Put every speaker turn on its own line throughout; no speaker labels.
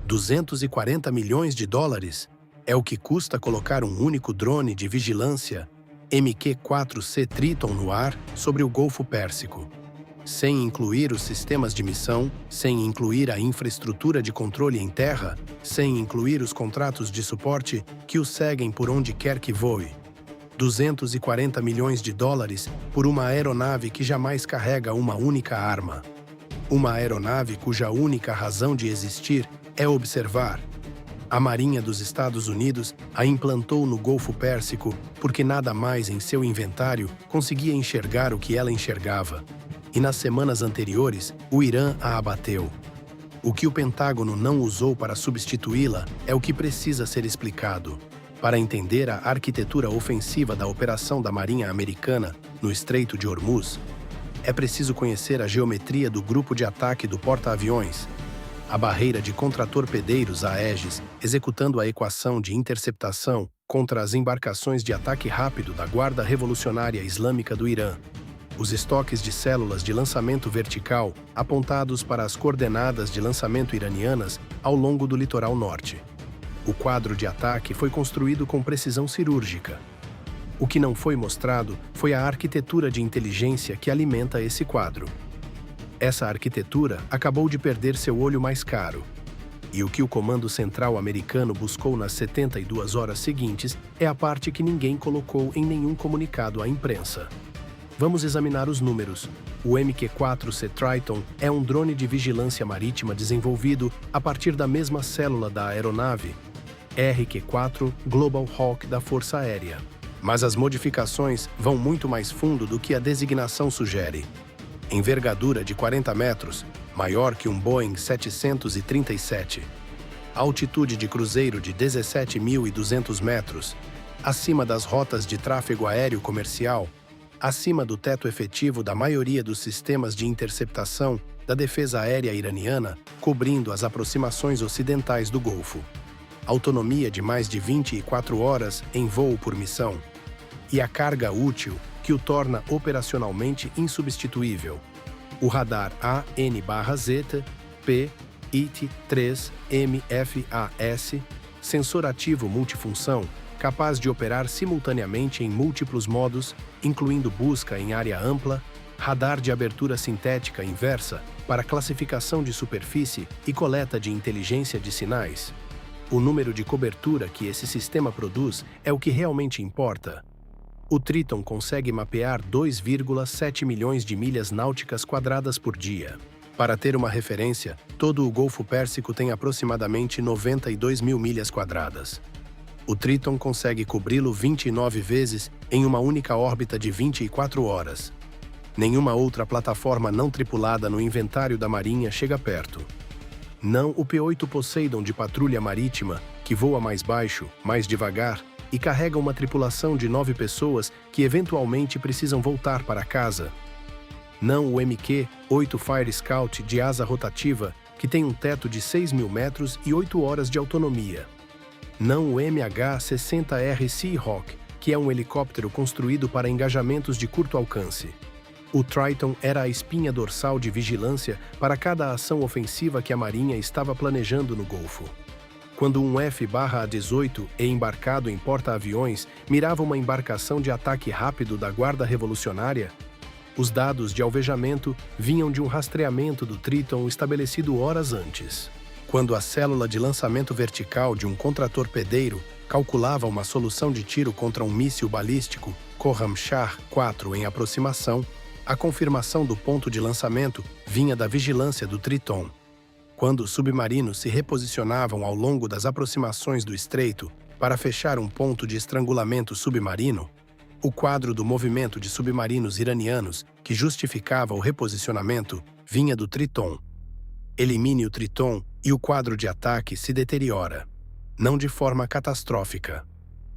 240 milhões de dólares é o que custa colocar um único drone de vigilância MQ-4C Triton no ar sobre o Golfo Pérsico, sem incluir os sistemas de missão, sem incluir a infraestrutura de controle em terra, sem incluir os contratos de suporte que o seguem por onde quer que voe. 240 milhões de dólares por uma aeronave que jamais carrega uma única arma. Uma aeronave cuja única razão de existir é observar. A Marinha dos Estados Unidos a implantou no Golfo Pérsico porque nada mais em seu inventário conseguia enxergar o que ela enxergava. E nas semanas anteriores, o Irã a abateu. O que o Pentágono não usou para substituí-la é o que precisa ser explicado. Para entender a arquitetura ofensiva da operação da Marinha Americana no Estreito de Hormuz, é preciso conhecer a geometria do grupo de ataque do porta-aviões, a barreira de contratorpedeiros Aegis, executando a equação de interceptação contra as embarcações de ataque rápido da Guarda Revolucionária Islâmica do Irã, os estoques de células de lançamento vertical apontados para as coordenadas de lançamento iranianas ao longo do litoral norte. O quadro de ataque foi construído com precisão cirúrgica. O que não foi mostrado foi a arquitetura de inteligência que alimenta esse quadro. Essa arquitetura acabou de perder seu olho mais caro. E o que o Comando Central americano buscou nas 72 horas seguintes é a parte que ninguém colocou em nenhum comunicado à imprensa. Vamos examinar os números. O MQ-4C Triton é um drone de vigilância marítima desenvolvido a partir da mesma célula da aeronave RQ-4 Global Hawk da Força Aérea. Mas as modificações vão muito mais fundo do que a designação sugere. Envergadura de 40 metros, maior que um Boeing 737. Altitude de cruzeiro de 17.200 metros, acima das rotas de tráfego aéreo comercial, acima do teto efetivo da maioria dos sistemas de interceptação da defesa aérea iraniana, cobrindo as aproximações ocidentais do Golfo. Autonomia de mais de 24 horas em voo por missão. E a carga útil que o torna operacionalmente insubstituível. O radar AN/Z PIT-3MFAS, sensor ativo multifunção, capaz de operar simultaneamente em múltiplos modos, incluindo busca em área ampla, radar de abertura sintética inversa para classificação de superfície e coleta de inteligência de sinais. O número de cobertura que esse sistema produz é o que realmente importa. O Triton consegue mapear 2,7 milhões de milhas náuticas quadradas por dia. Para ter uma referência, todo o Golfo Pérsico tem aproximadamente 92 mil milhas quadradas. O Triton consegue cobri-lo 29 vezes em uma única órbita de 24 horas. Nenhuma outra plataforma não tripulada no inventário da Marinha chega perto. Não o P-8 Poseidon de patrulha marítima, que voa mais baixo, mais devagar, e carrega uma tripulação de 9 pessoas que eventualmente precisam voltar para casa. Não o MQ-8 Fire Scout de asa rotativa, que tem um teto de 6.000 metros e 8 horas de autonomia. Não o MH-60R Seahawk, que é um helicóptero construído para engajamentos de curto alcance. O Triton era a espinha dorsal de vigilância para cada ação ofensiva que a Marinha estava planejando no Golfo. Quando um F/A-18 embarcado em porta-aviões mirava uma embarcação de ataque rápido da Guarda Revolucionária, os dados de alvejamento vinham de um rastreamento do Triton estabelecido horas antes. Quando a célula de lançamento vertical de um contratorpedeiro calculava uma solução de tiro contra um míssil balístico Khorramshahr-4 em aproximação, a confirmação do ponto de lançamento vinha da vigilância do Triton. Quando os submarinos se reposicionavam ao longo das aproximações do estreito para fechar um ponto de estrangulamento submarino, o quadro do movimento de submarinos iranianos que justificava o reposicionamento vinha do Triton. Elimine o Triton e o quadro de ataque se deteriora. Não de forma catastrófica.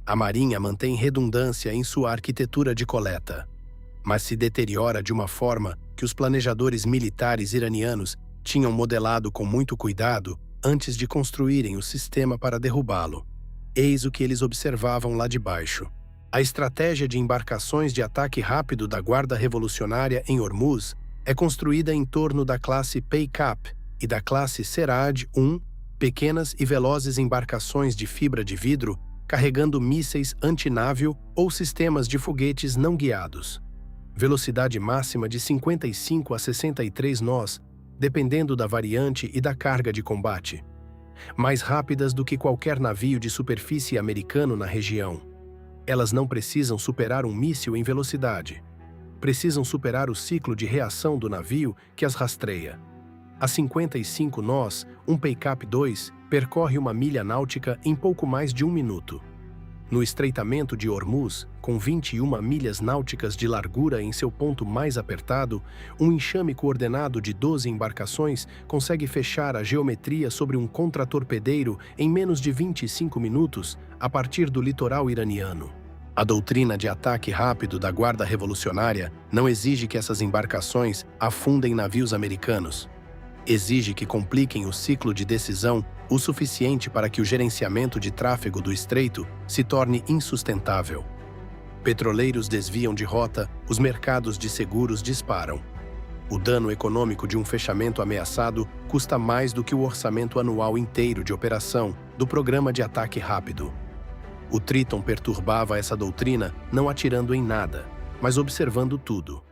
A Marinha mantém redundância em sua arquitetura de coleta, mas se deteriora de uma forma que os planejadores militares iranianos tinham modelado com muito cuidado antes de construírem o sistema para derrubá-lo. Eis o que eles observavam lá de baixo. A estratégia de embarcações de ataque rápido da Guarda Revolucionária em Hormuz é construída em torno da classe Peikap e da classe Serad 1 pequenas e velozes embarcações de fibra de vidro carregando mísseis antinávio ou sistemas de foguetes não guiados. Velocidade máxima de 55 a 63 nós, dependendo da variante e da carga de combate. Mais rápidas do que qualquer navio de superfície americano na região. Elas não precisam superar um míssil em velocidade. Precisam superar o ciclo de reação do navio que as rastreia. A 55 nós, um Paycap 2 percorre uma milha náutica em pouco mais de 1 minuto. No estreitamento de Hormuz, com 21 milhas náuticas de largura em seu ponto mais apertado, um enxame coordenado de 12 embarcações consegue fechar a geometria sobre um contratorpedeiro em menos de 25 minutos a partir do litoral iraniano. A doutrina de ataque rápido da Guarda Revolucionária não exige que essas embarcações afundem navios americanos. Exige que compliquem o ciclo de decisão o suficiente para que o gerenciamento de tráfego do estreito se torne insustentável. Petroleiros desviam de rota, os mercados de seguros disparam. O dano econômico de um fechamento ameaçado custa mais do que o orçamento anual inteiro de operação do Programa de Ataque Rápido. O Triton perturbava essa doutrina não atirando em nada, mas observando tudo.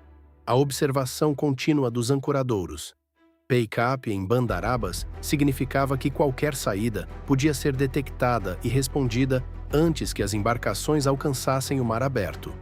A observação contínua dos ancoradouros. Paycap em Bandar Abbas significava que qualquer saída podia ser detectada e respondida antes que as embarcações alcançassem o mar aberto.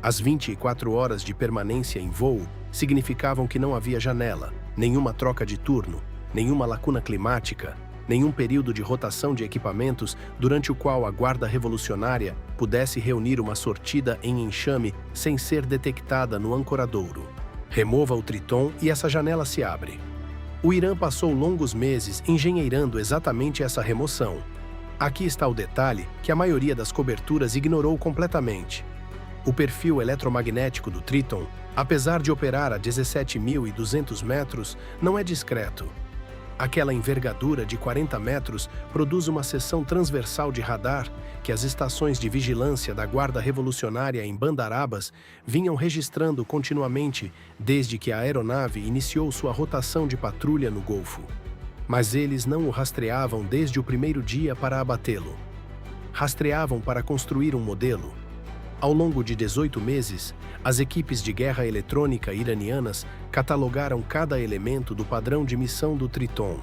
As 24 horas de permanência em voo significavam que não havia janela, nenhuma troca de turno, nenhuma lacuna climática, nenhum período de rotação de equipamentos durante o qual a Guarda Revolucionária pudesse reunir uma sortida em enxame sem ser detectada no ancoradouro. Remova o Triton e essa janela se abre. O Irã passou longos meses engenheirando exatamente essa remoção. Aqui está o detalhe que a maioria das coberturas ignorou completamente. O perfil eletromagnético do Triton, apesar de operar a 17.200 metros, não é discreto. Aquela envergadura de 40 metros produz uma seção transversal de radar que as estações de vigilância da Guarda Revolucionária em Bandar Abbas vinham registrando continuamente desde que a aeronave iniciou sua rotação de patrulha no Golfo. Mas eles não o rastreavam desde o primeiro dia para abatê-lo. Rastreavam para construir um modelo. Ao longo de 18 meses, as equipes de guerra eletrônica iranianas catalogaram cada elemento do padrão de missão do Triton.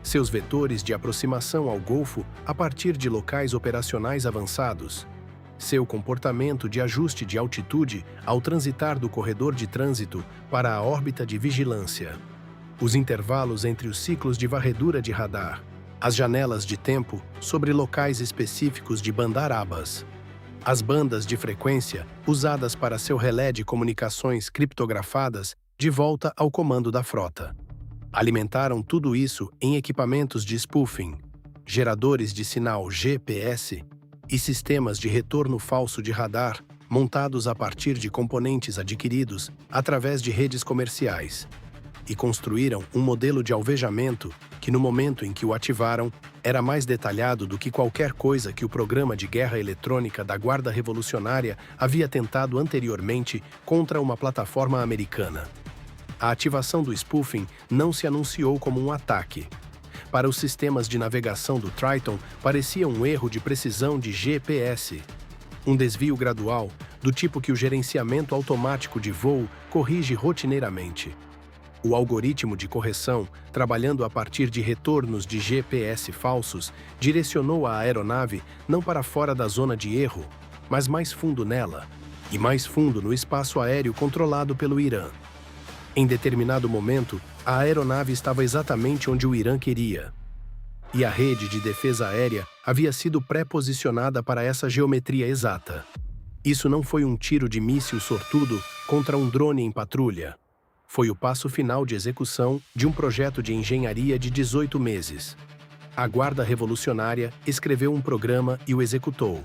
Seus vetores de aproximação ao Golfo a partir de locais operacionais avançados. Seu comportamento de ajuste de altitude ao transitar do corredor de trânsito para a órbita de vigilância. Os intervalos entre os ciclos de varredura de radar. As janelas de tempo sobre locais específicos de Bandar Abbas. As bandas de frequência usadas para seu relé de comunicações criptografadas de volta ao comando da frota. Alimentaram tudo isso em equipamentos de spoofing, geradores de sinal GPS e sistemas de retorno falso de radar montados a partir de componentes adquiridos através de redes comerciais. E construíram um modelo de alvejamento que, no momento em que o ativaram, era mais detalhado do que qualquer coisa que o programa de guerra eletrônica da Guarda Revolucionária havia tentado anteriormente contra uma plataforma americana. A ativação do spoofing não se anunciou como um ataque. Para os sistemas de navegação do Triton, parecia um erro de precisão de GPS. Um desvio gradual, do tipo que o gerenciamento automático de voo corrige rotineiramente. O algoritmo de correção, trabalhando a partir de retornos de GPS falsos, direcionou a aeronave não para fora da zona de erro, mas mais fundo nela, e mais fundo no espaço aéreo controlado pelo Irã. Em determinado momento, a aeronave estava exatamente onde o Irã queria. E a rede de defesa aérea havia sido pré-posicionada para essa geometria exata. Isso não foi um tiro de míssil sortudo contra um drone em patrulha. Foi o passo final de execução de um projeto de engenharia de 18 meses. A Guarda Revolucionária escreveu um programa e o executou.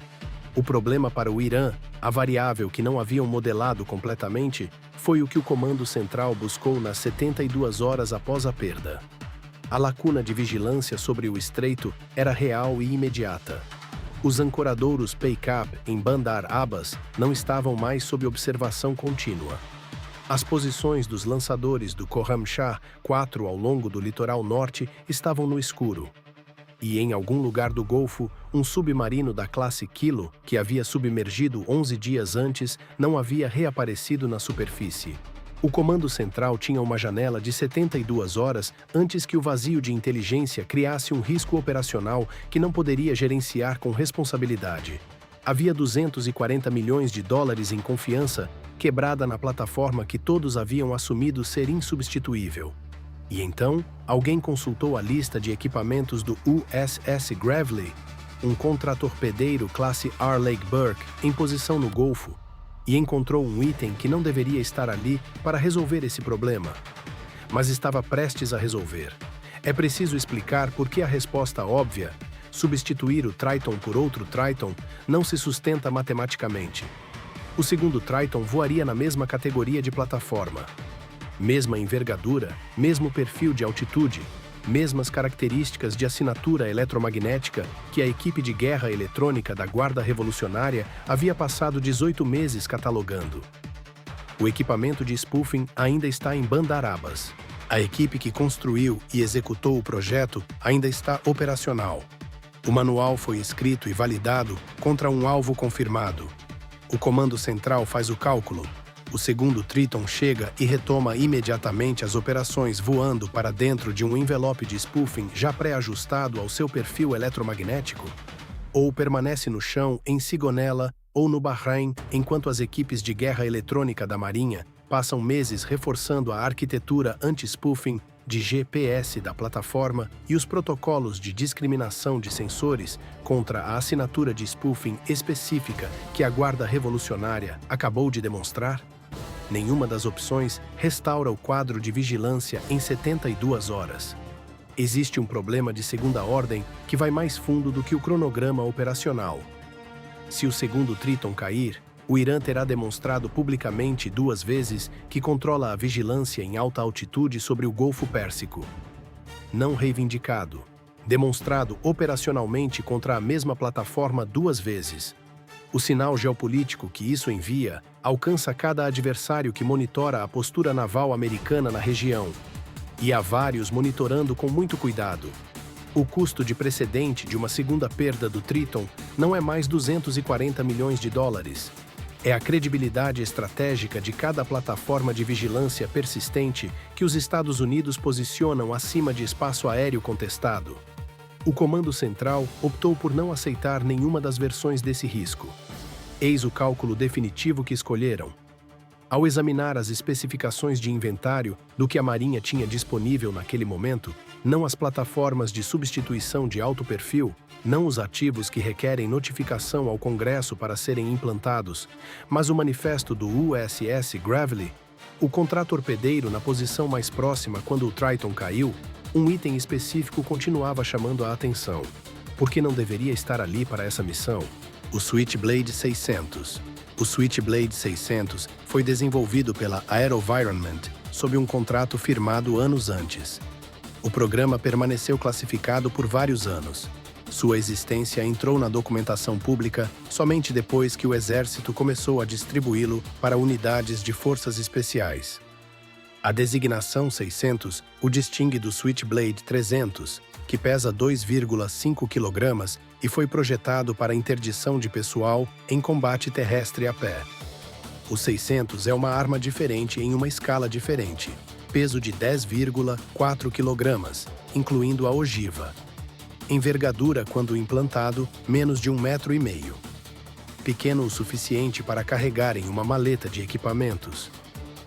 O problema para o Irã, a variável que não haviam modelado completamente, foi o que o Comando Central buscou nas 72 horas após a perda. A lacuna de vigilância sobre o estreito era real e imediata. Os ancoradouros Paycap em Bandar Abbas não estavam mais sob observação contínua. As posições dos lançadores do Khorramshahr 4 ao longo do litoral norte estavam no escuro. E em algum lugar do Golfo, um submarino da classe Kilo, que havia submergido 11 dias antes, não havia reaparecido na superfície. O comando central tinha uma janela de 72 horas antes que o vazio de inteligência criasse um risco operacional que não poderia gerenciar com responsabilidade. Havia 240 milhões de dólares em confiança quebrada na plataforma que todos haviam assumido ser insubstituível. E então, alguém consultou a lista de equipamentos do USS Gravely, um contratorpedeiro classe R. Lake Burke, em posição no Golfo, e encontrou um item que não deveria estar ali para resolver esse problema, mas estava prestes a resolver. É preciso explicar por que a resposta óbvia, substituir o Triton por outro Triton, não se sustenta matematicamente. O segundo Triton voaria na mesma categoria de plataforma. Mesma envergadura, mesmo perfil de altitude, mesmas características de assinatura eletromagnética que a equipe de guerra eletrônica da Guarda Revolucionária havia passado 18 meses catalogando. O equipamento de spoofing ainda está em Bandarabas. A equipe que construiu e executou o projeto ainda está operacional. O manual foi escrito e validado contra um alvo confirmado. O comando central faz o cálculo. O segundo Triton chega e retoma imediatamente as operações voando para dentro de um envelope de spoofing já pré-ajustado ao seu perfil eletromagnético? Ou permanece no chão, em Sigonella ou no Bahrein, enquanto as equipes de guerra eletrônica da Marinha passam meses reforçando a arquitetura anti-spoofing de GPS da plataforma e os protocolos de discriminação de sensores contra a assinatura de spoofing específica que a Guarda Revolucionária acabou de demonstrar? Nenhuma das opções restaura o quadro de vigilância em 72 horas. Existe um problema de segunda ordem que vai mais fundo do que o cronograma operacional. Se o segundo Triton cair, o Irã terá demonstrado publicamente 2 vezes que controla a vigilância em alta altitude sobre o Golfo Pérsico. Não reivindicado. Demonstrado operacionalmente contra a mesma plataforma 2 vezes. O sinal geopolítico que isso envia alcança cada adversário que monitora a postura naval americana na região. E há vários monitorando com muito cuidado. O custo de precedente de uma segunda perda do Triton não é mais 240 milhões de dólares. É a credibilidade estratégica de cada plataforma de vigilância persistente que os Estados Unidos posicionam acima de espaço aéreo contestado. O Comando Central optou por não aceitar nenhuma das versões desse risco. Eis o cálculo definitivo que escolheram. Ao examinar as especificações de inventário do que a Marinha tinha disponível naquele momento, não as plataformas de substituição de alto perfil, não os ativos que requerem notificação ao Congresso para serem implantados, mas o manifesto do USS Gravely, o contratorpedeiro na posição mais próxima quando o Triton caiu, um item específico continuava chamando a atenção. Por que não deveria estar ali para essa missão? O Switchblade 600. O Switchblade 600 foi desenvolvido pela AeroVironment sob um contrato firmado anos antes. O programa permaneceu classificado por vários anos. Sua existência entrou na documentação pública somente depois que o Exército começou a distribuí-lo para unidades de forças especiais. A designação 600 o distingue do Switchblade 300, que pesa 2,5 kg e foi projetado para interdição de pessoal em combate terrestre a pé. O 600 é uma arma diferente em uma escala diferente, peso de 10,4 kg, incluindo a ogiva. Envergadura quando implantado, menos de 1,5 m. Pequeno o suficiente para carregar em uma maleta de equipamentos.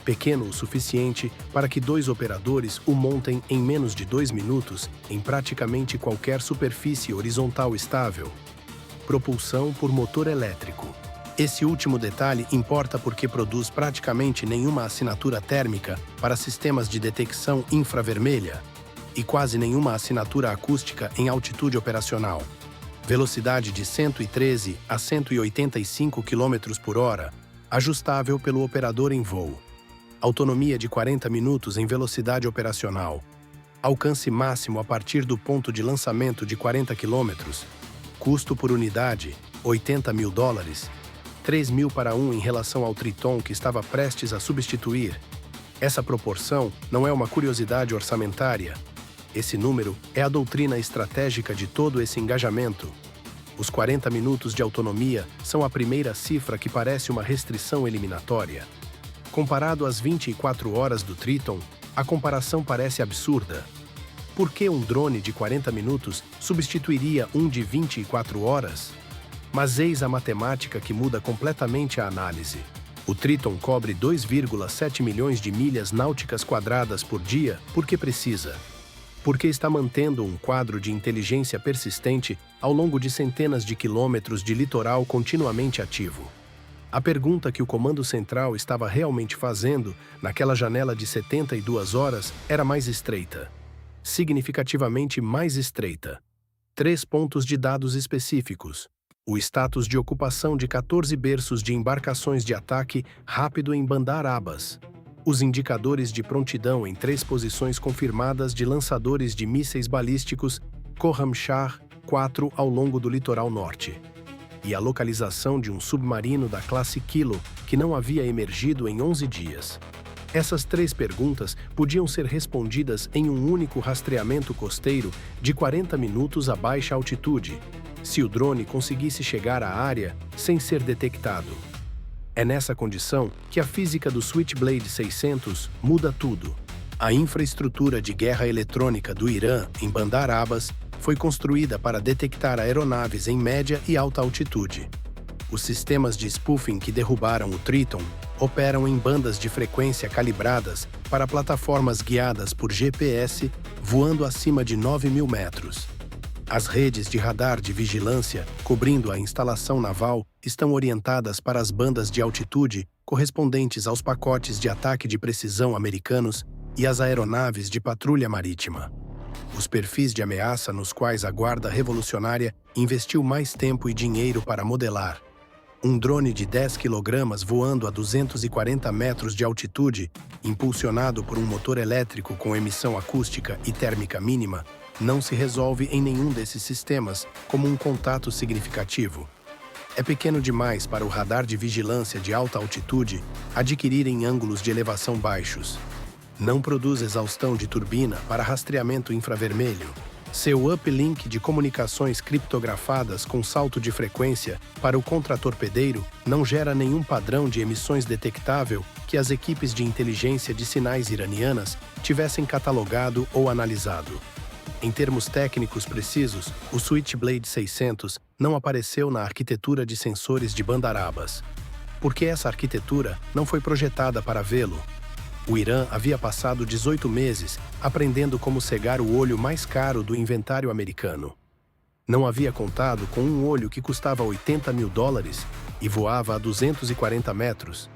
Pequeno o suficiente para que 2 operadores o montem em menos de 2 minutos em praticamente qualquer superfície horizontal estável. Propulsão por motor elétrico. Esse último detalhe importa porque produz praticamente nenhuma assinatura térmica para sistemas de detecção infravermelha e quase nenhuma assinatura acústica em altitude operacional. Velocidade de 113 a 185 km/h, ajustável pelo operador em voo. Autonomia de 40 minutos em velocidade operacional. Alcance máximo a partir do ponto de lançamento de 40 km. Custo por unidade, $80 mil. 3 mil para 1 em relação ao Triton que estava prestes a substituir. Essa proporção não é uma curiosidade orçamentária. Esse número é a doutrina estratégica de todo esse engajamento. Os 40 minutos de autonomia são a primeira cifra que parece uma restrição eliminatória. Comparado às 24 horas do Triton, a comparação parece absurda. Por que um drone de 40 minutos substituiria um de 24 horas? Mas eis a matemática que muda completamente a análise. O Triton cobre 2,7 milhões de milhas náuticas quadradas por dia porque precisa. Porque está mantendo um quadro de inteligência persistente ao longo de centenas de quilômetros de litoral continuamente ativo. A pergunta que o Comando Central estava realmente fazendo, naquela janela de 72 horas, era mais estreita. Significativamente mais estreita. 3 pontos de dados específicos. O status de ocupação de 14 berços de embarcações de ataque rápido em Bandar Abbas. Os indicadores de prontidão em 3 posições confirmadas de lançadores de mísseis balísticos Khorram Shah 4 ao longo do litoral norte. E a localização de um submarino da classe Kilo que não havia emergido em 11 dias. Essas 3 perguntas podiam ser respondidas em um único rastreamento costeiro de 40 minutos a baixa altitude, se o drone conseguisse chegar à área sem ser detectado. É nessa condição que a física do Switchblade 600 muda tudo. A infraestrutura de guerra eletrônica do Irã em Bandar Abbas foi construída para detectar aeronaves em média e alta altitude. Os sistemas de spoofing que derrubaram o Triton operam em bandas de frequência calibradas para plataformas guiadas por GPS voando acima de 9.000 metros. As redes de radar de vigilância cobrindo a instalação naval estão orientadas para as bandas de altitude correspondentes aos pacotes de ataque de precisão americanos e às aeronaves de patrulha marítima. Os perfis de ameaça nos quais a Guarda Revolucionária investiu mais tempo e dinheiro para modelar. Um drone de 10 kg voando a 240 metros de altitude, impulsionado por um motor elétrico com emissão acústica e térmica mínima, não se resolve em nenhum desses sistemas como um contato significativo. É pequeno demais para o radar de vigilância de alta altitude adquirir em ângulos de elevação baixos. Não produz exaustão de turbina para rastreamento infravermelho. Seu uplink de comunicações criptografadas com salto de frequência para o contratorpedeiro não gera nenhum padrão de emissões detectável que as equipes de inteligência de sinais iranianas tivessem catalogado ou analisado. Em termos técnicos precisos, o Switchblade 600 não apareceu na arquitetura de sensores de Bandar Abbas. Porque essa arquitetura não foi projetada para vê-lo. O Irã havia passado 18 meses aprendendo como cegar o olho mais caro do inventário americano. Não havia contado com um olho que custava $80 mil e voava a 240 metros.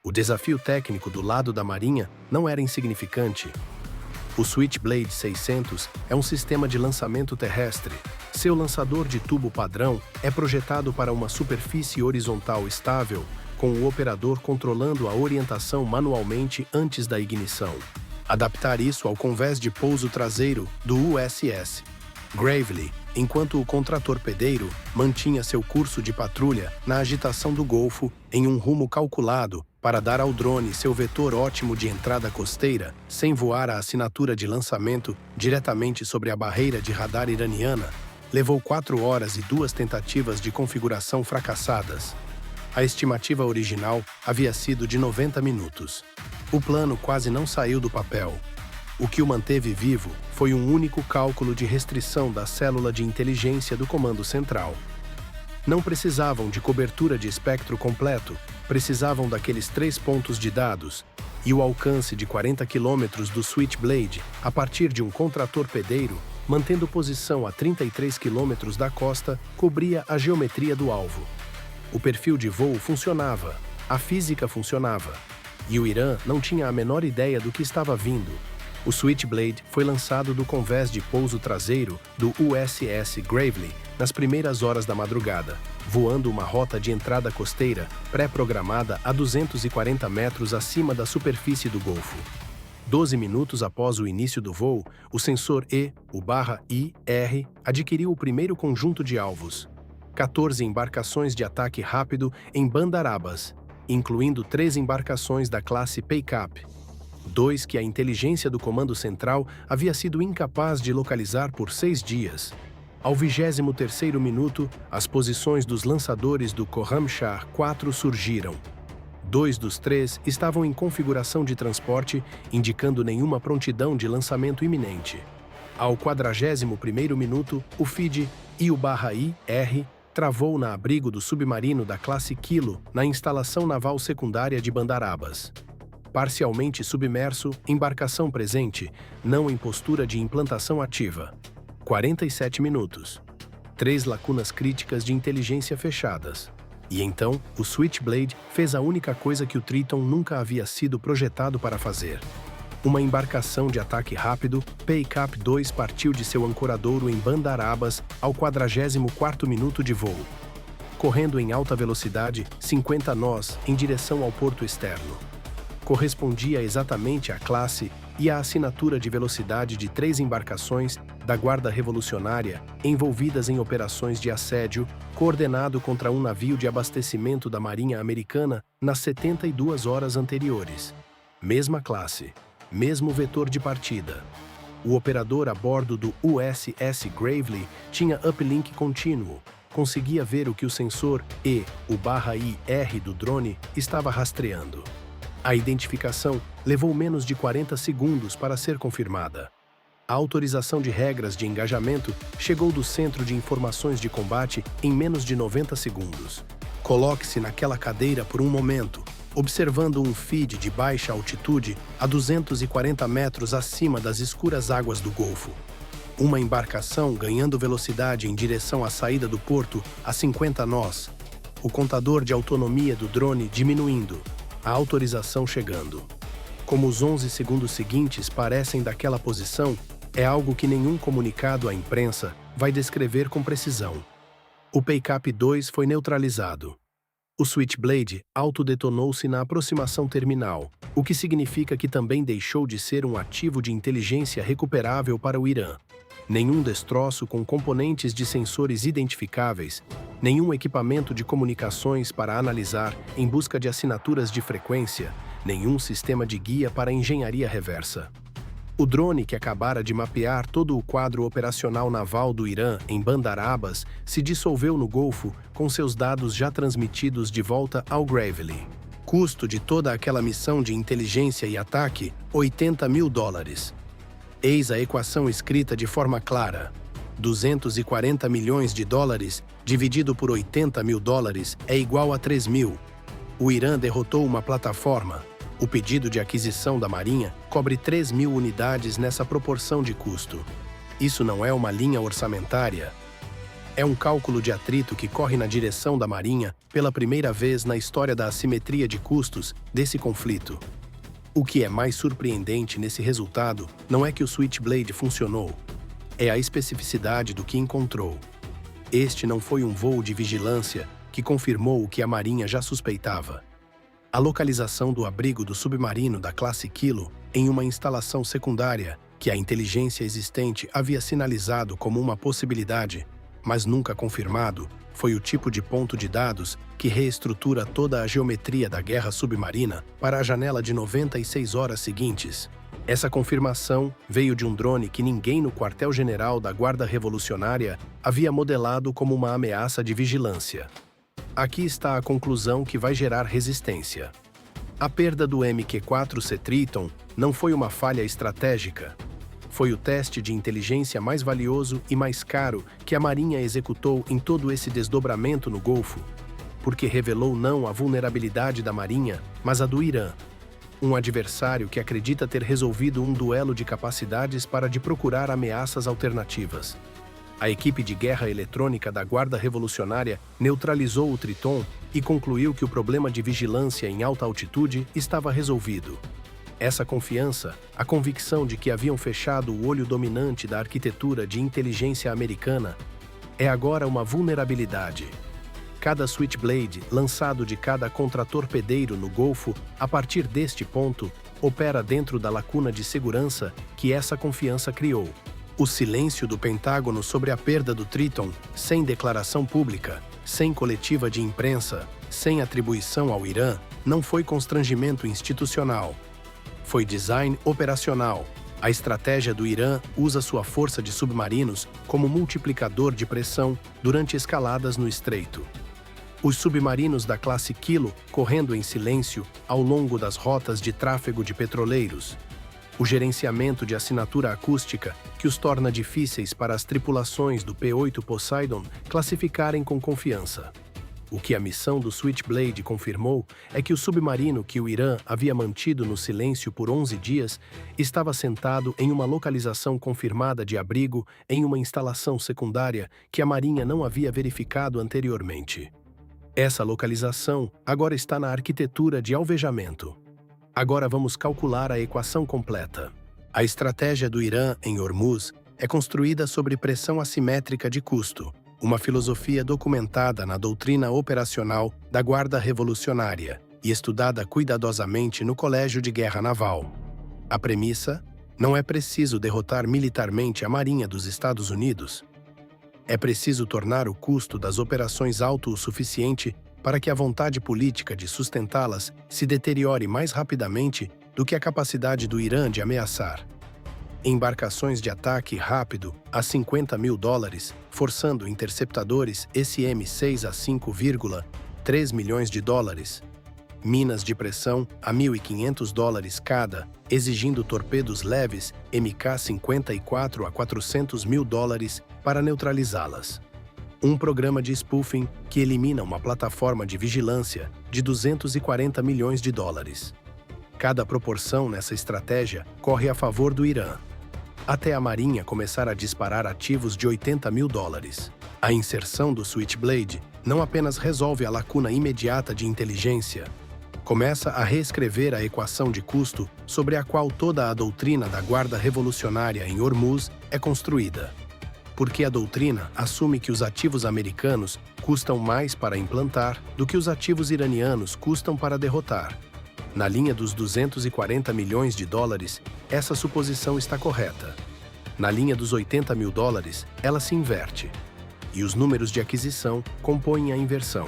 O desafio técnico do lado da Marinha não era insignificante. O Switchblade 600 é um sistema de lançamento terrestre. Seu lançador de tubo padrão é projetado para uma superfície horizontal estável, com o operador controlando a orientação manualmente antes da ignição. Adaptar isso ao convés de pouso traseiro do USS Gravely, enquanto o contratorpedeiro mantinha seu curso de patrulha na agitação do Golfo em um rumo calculado para dar ao drone seu vetor ótimo de entrada costeira, sem voar a assinatura de lançamento diretamente sobre a barreira de radar iraniana, levou 4 horas e 2 tentativas de configuração fracassadas. A estimativa original havia sido de 90 minutos. O plano quase não saiu do papel. O que o manteve vivo foi um único cálculo de restrição da célula de inteligência do Comando Central. Não precisavam de cobertura de espectro completo, precisavam daqueles 3 pontos de dados, e o alcance de 40 km do Switchblade a partir de um contratorpedeiro, mantendo posição a 33 km da costa, cobria a geometria do alvo. O perfil de voo funcionava, a física funcionava, e o Irã não tinha a menor ideia do que estava vindo. O Switchblade foi lançado do convés de pouso traseiro do USS Gravely nas primeiras horas da madrugada, voando uma rota de entrada costeira pré-programada a 240 metros acima da superfície do Golfo. 12 minutos após o início do voo, o sensor E/IR adquiriu o primeiro conjunto de alvos. 14 embarcações de ataque rápido em Bandar Abbas, incluindo 3 embarcações da classe Peikap. 2 que a inteligência do Comando Central havia sido incapaz de localizar por 6 dias. Ao 23º minuto, as posições dos lançadores do Khorramshahr 4 surgiram. 2 dos 3 estavam em configuração de transporte, indicando nenhuma prontidão de lançamento iminente. Ao 41º minuto, o FID IU-R travou na abrigo do submarino da classe Kilo, na instalação naval secundária de Bandar Abbas. Parcialmente submerso, embarcação presente, não em postura de implantação ativa. 47 minutos. 3 lacunas críticas de inteligência fechadas. E então, o Switchblade fez a única coisa que o Triton nunca havia sido projetado para fazer. Uma embarcação de ataque rápido, PACAP-2 partiu de seu ancoradouro em Bandar Abbas ao 44º minuto de voo. Correndo em alta velocidade, 50 nós, em direção ao porto externo. Correspondia exatamente à classe e à assinatura de velocidade de 3 embarcações da Guarda Revolucionária envolvidas em operações de assédio, coordenado contra um navio de abastecimento da Marinha Americana nas 72 horas anteriores. Mesma classe, mesmo vetor de partida. O operador a bordo do USS Gravely tinha uplink contínuo, conseguia ver o que o sensor E/IR do drone estava rastreando. A identificação levou menos de 40 segundos para ser confirmada. A autorização de regras de engajamento chegou do Centro de Informações de Combate em menos de 90 segundos. Coloque-se naquela cadeira por um momento, observando um FID de baixa altitude a 240 metros acima das escuras águas do Golfo. Uma embarcação ganhando velocidade em direção à saída do porto a 50 nós. O contador de autonomia do drone diminuindo. A autorização chegando. Como os 11 segundos seguintes parecem daquela posição, é algo que nenhum comunicado à imprensa vai descrever com precisão. O PACAP-2 foi neutralizado. O Switchblade autodetonou-se na aproximação terminal, o que significa que também deixou de ser um ativo de inteligência recuperável para o Irã. Nenhum destroço com componentes de sensores identificáveis, nenhum equipamento de comunicações para analisar em busca de assinaturas de frequência, nenhum sistema de guia para engenharia reversa. O drone que acabara de mapear todo o quadro operacional naval do Irã em Bandar Abbas se dissolveu no Golfo com seus dados já transmitidos de volta ao Gravely. Custo de toda aquela missão de inteligência e ataque, $80 mil. Eis a equação escrita de forma clara. $240 milhões dividido por $80 mil é igual a 3 mil. O Irã derrotou uma plataforma. O pedido de aquisição da Marinha cobre 3 mil unidades nessa proporção de custo. Isso não é uma linha orçamentária. É um cálculo de atrito que corre na direção da Marinha pela primeira vez na história da assimetria de custos desse conflito. O que é mais surpreendente nesse resultado não é que o Switchblade funcionou, é a especificidade do que encontrou. Este não foi um voo de vigilância que confirmou o que a Marinha já suspeitava. A localização do abrigo do submarino da classe Kilo em uma instalação secundária que a inteligência existente havia sinalizado como uma possibilidade, mas nunca confirmado, foi o tipo de ponto de dados que reestrutura toda a geometria da guerra submarina para a janela de 96 horas seguintes. Essa confirmação veio de um drone que ninguém no quartel-general da Guarda Revolucionária havia modelado como uma ameaça de vigilância. Aqui está a conclusão que vai gerar resistência. A perda do MQ-4C Triton não foi uma falha estratégica. Foi o teste de inteligência mais valioso e mais caro que a Marinha executou em todo esse desdobramento no Golfo, porque revelou não a vulnerabilidade da Marinha, mas a do Irã, um adversário que acredita ter resolvido um duelo de capacidades para de procurar ameaças alternativas. A equipe de guerra eletrônica da Guarda Revolucionária neutralizou o Triton e concluiu que o problema de vigilância em alta altitude estava resolvido. Essa confiança, a convicção de que haviam fechado o olho dominante da arquitetura de inteligência americana, é agora uma vulnerabilidade. Cada Switchblade, lançado de cada contratorpedeiro no Golfo, a partir deste ponto, opera dentro da lacuna de segurança que essa confiança criou. O silêncio do Pentágono sobre a perda do Triton, sem declaração pública, sem coletiva de imprensa, sem atribuição ao Irã, não foi constrangimento institucional. foi design operacional. A estratégia do Irã usa sua força de submarinos como multiplicador de pressão durante escaladas no estreito. Os submarinos da classe Kilo correndo em silêncio ao longo das rotas de tráfego de petroleiros. O gerenciamento de assinatura acústica que os torna difíceis para as tripulações do P-8 Poseidon classificarem com confiança. O que a missão do Switchblade confirmou é que o submarino que o Irã havia mantido no silêncio por 11 dias estava sentado em uma localização confirmada de abrigo em uma instalação secundária que a Marinha não havia verificado anteriormente. Essa localização agora está na arquitetura de alvejamento. Agora vamos calcular a equação completa. A estratégia do Irã em Hormuz é construída sobre pressão assimétrica de custo, uma filosofia documentada na doutrina operacional da Guarda Revolucionária e estudada cuidadosamente no Colégio de Guerra Naval. A premissa: não é preciso derrotar militarmente a Marinha dos Estados Unidos. É preciso tornar o custo das operações alto o suficiente para que a vontade política de sustentá-las se deteriore mais rapidamente do que a capacidade do Irã de ameaçar. Embarcações de ataque rápido a $50 mil, forçando interceptadores SM-6 a $5,3 milhões. Minas de pressão a $1.500 cada, exigindo torpedos leves MK-54 a $400 mil para neutralizá-las. Um programa de spoofing que elimina uma plataforma de vigilância de $240 milhões. Cada proporção nessa estratégia corre a favor do Irã, até a Marinha começar a disparar ativos de $80 mil. A inserção do Switchblade não apenas resolve a lacuna imediata de inteligência, começa a reescrever a equação de custo sobre a qual toda a doutrina da Guarda Revolucionária em Hormuz é construída. Porque a doutrina assume que os ativos americanos custam mais para implantar do que os ativos iranianos custam para derrotar. Na linha dos $240 milhões, essa suposição está correta. Na linha dos $80 mil, ela se inverte. E os números de aquisição compõem a inversão.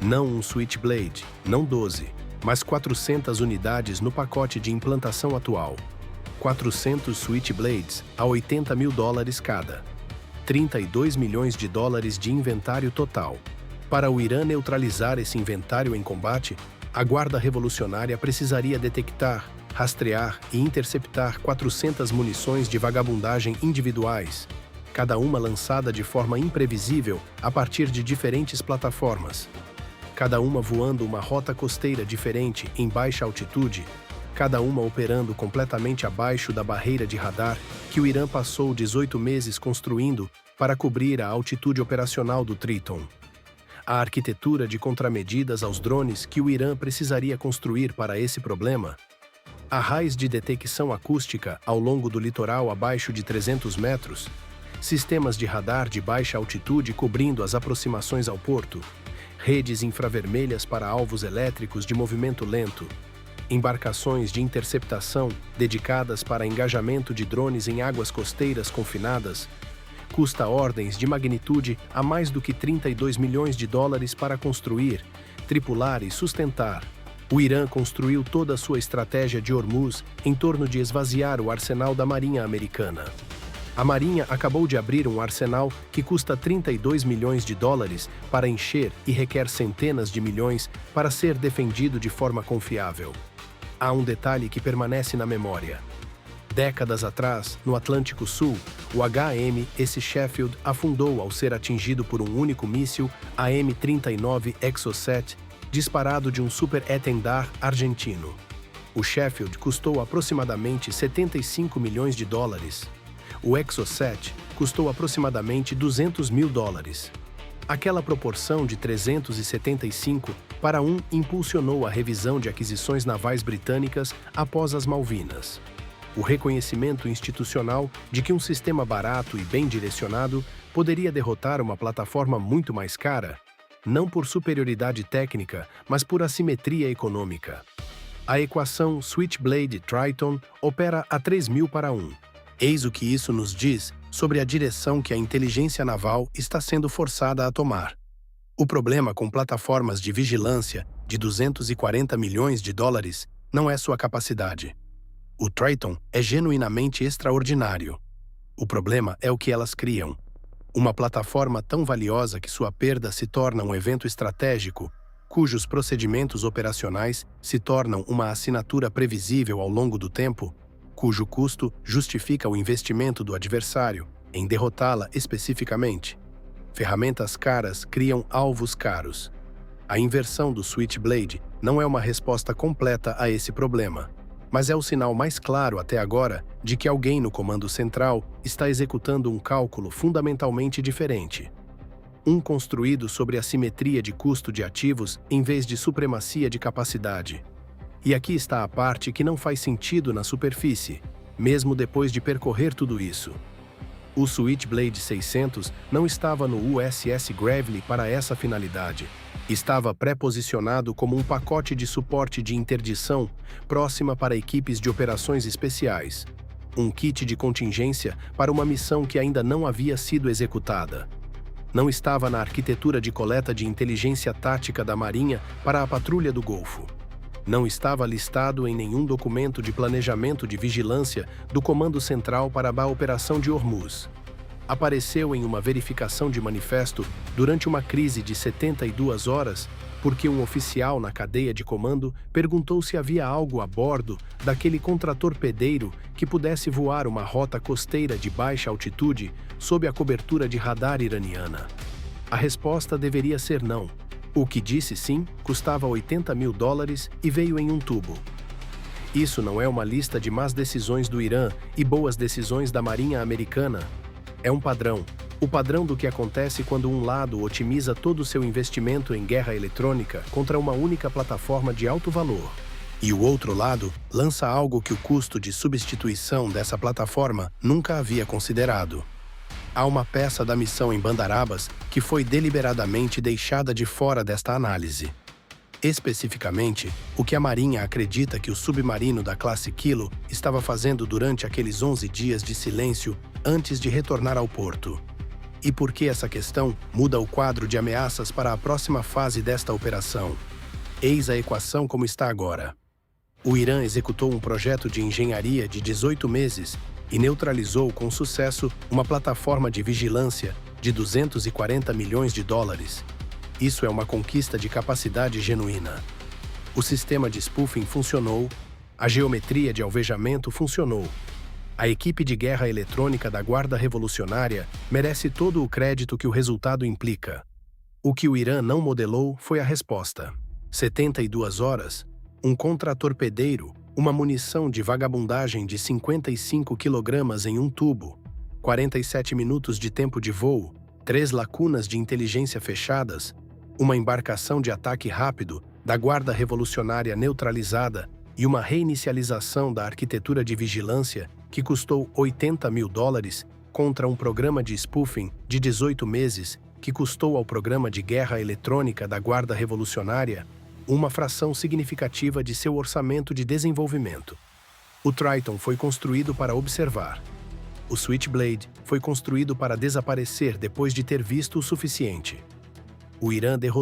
Não um Switchblade, não 12, mas 400 unidades no pacote de implantação atual. 400 Switchblades a $80 mil cada. $32 milhões de inventário total. Para o Irã neutralizar esse inventário em combate, a Guarda Revolucionária precisaria detectar, rastrear e interceptar 400 munições de vagabundagem individuais, cada uma lançada de forma imprevisível a partir de diferentes plataformas, cada uma voando uma rota costeira diferente em baixa altitude, cada uma operando completamente abaixo da barreira de radar que o Irã passou 18 meses construindo para cobrir a altitude operacional do Triton. A arquitetura de contramedidas aos drones que o Irã precisaria construir para esse problema, arrais de detecção acústica ao longo do litoral abaixo de 300 metros, sistemas de radar de baixa altitude cobrindo as aproximações ao porto, redes infravermelhas para alvos elétricos de movimento lento, embarcações de interceptação dedicadas para engajamento de drones em águas costeiras confinadas, custa ordens de magnitude a mais do que $32 milhões para construir, tripular e sustentar. O Irã construiu toda a sua estratégia de Hormuz em torno de esvaziar o arsenal da Marinha americana. A Marinha acabou de abrir um arsenal que custa $32 milhões para encher e requer centenas de milhões para ser defendido de forma confiável. Há um detalhe que permanece na memória. Décadas atrás, no Atlântico Sul, o HMS Sheffield afundou ao ser atingido por um único míssil AM-39 Exocet, disparado de um super-Etendard argentino. O Sheffield custou aproximadamente $75 milhões. O Exocet custou aproximadamente $200 mil. Aquela proporção de 375 para 1 impulsionou a revisão de aquisições navais britânicas após as Malvinas. O reconhecimento institucional de que um sistema barato e bem direcionado poderia derrotar uma plataforma muito mais cara, não por superioridade técnica, mas por assimetria econômica. A equação Switchblade Triton opera a 3.000 para 1. Eis o que isso nos diz sobre a direção que a inteligência naval está sendo forçada a tomar. O problema com plataformas de vigilância de $240 milhões não é sua capacidade. O Triton é genuinamente extraordinário. O problema é o que elas criam. Uma plataforma tão valiosa que sua perda se torna um evento estratégico, cujos procedimentos operacionais se tornam uma assinatura previsível ao longo do tempo, cujo custo justifica o investimento do adversário em derrotá-la especificamente. Ferramentas caras criam alvos caros. A inversão do Switchblade não é uma resposta completa a esse problema, mas é o sinal mais claro até agora de que alguém no comando central está executando um cálculo fundamentalmente diferente. Um construído sobre a simetria de custo de ativos em vez de supremacia de capacidade. E aqui está a parte que não faz sentido na superfície, mesmo depois de percorrer tudo isso. O Switchblade 600 não estava no USS Gravely para essa finalidade. Estava pré-posicionado como um pacote de suporte de interdição próxima para equipes de operações especiais. Um kit de contingência para uma missão que ainda não havia sido executada. Não estava na arquitetura de coleta de inteligência tática da Marinha para a patrulha do Golfo. Não estava listado em nenhum documento de planejamento de vigilância do Comando Central para a Operação de Hormuz. Apareceu em uma verificação de manifesto durante uma crise de 72 horas, porque um oficial na cadeia de comando perguntou se havia algo a bordo daquele contratorpedeiro que pudesse voar uma rota costeira de baixa altitude sob a cobertura de radar iraniana. A resposta deveria ser não. O que disse sim custava $80 mil e veio em um tubo. Isso não é uma lista de más decisões do Irã e boas decisões da Marinha Americana. É um padrão. O padrão do que acontece quando um lado otimiza todo o seu investimento em guerra eletrônica contra uma única plataforma de alto valor. E o outro lado lança algo que o custo de substituição dessa plataforma nunca havia considerado. Há uma peça da missão em Bandarabas que foi deliberadamente deixada de fora desta análise. Especificamente, o que a Marinha acredita que o submarino da classe Kilo estava fazendo durante aqueles 11 dias de silêncio antes de retornar ao porto. E por que essa questão muda o quadro de ameaças para a próxima fase desta operação? Eis a equação como está agora. O Irã executou um projeto de engenharia de 18 meses e neutralizou com sucesso uma plataforma de vigilância de $240 milhões. Isso é uma conquista de capacidade genuína. O sistema de spoofing funcionou, a geometria de alvejamento funcionou. A equipe de guerra eletrônica da Guarda Revolucionária merece todo o crédito que o resultado implica. O que o Irã não modelou foi a resposta. 72 horas, um contratorpedeiro, uma munição de vagabundagem de 55 kg em um tubo, 47 minutos de tempo de voo, 3 lacunas de inteligência fechadas, uma embarcação de ataque rápido da Guarda Revolucionária neutralizada e uma reinicialização da arquitetura de vigilância que custou $80 mil contra um programa de spoofing de 18 meses que custou ao programa de guerra eletrônica da Guarda Revolucionária uma fração significativa de seu orçamento de desenvolvimento. O Triton foi construído para observar. O Switchblade foi construído para desaparecer depois de ter visto o suficiente. O Irã derrotou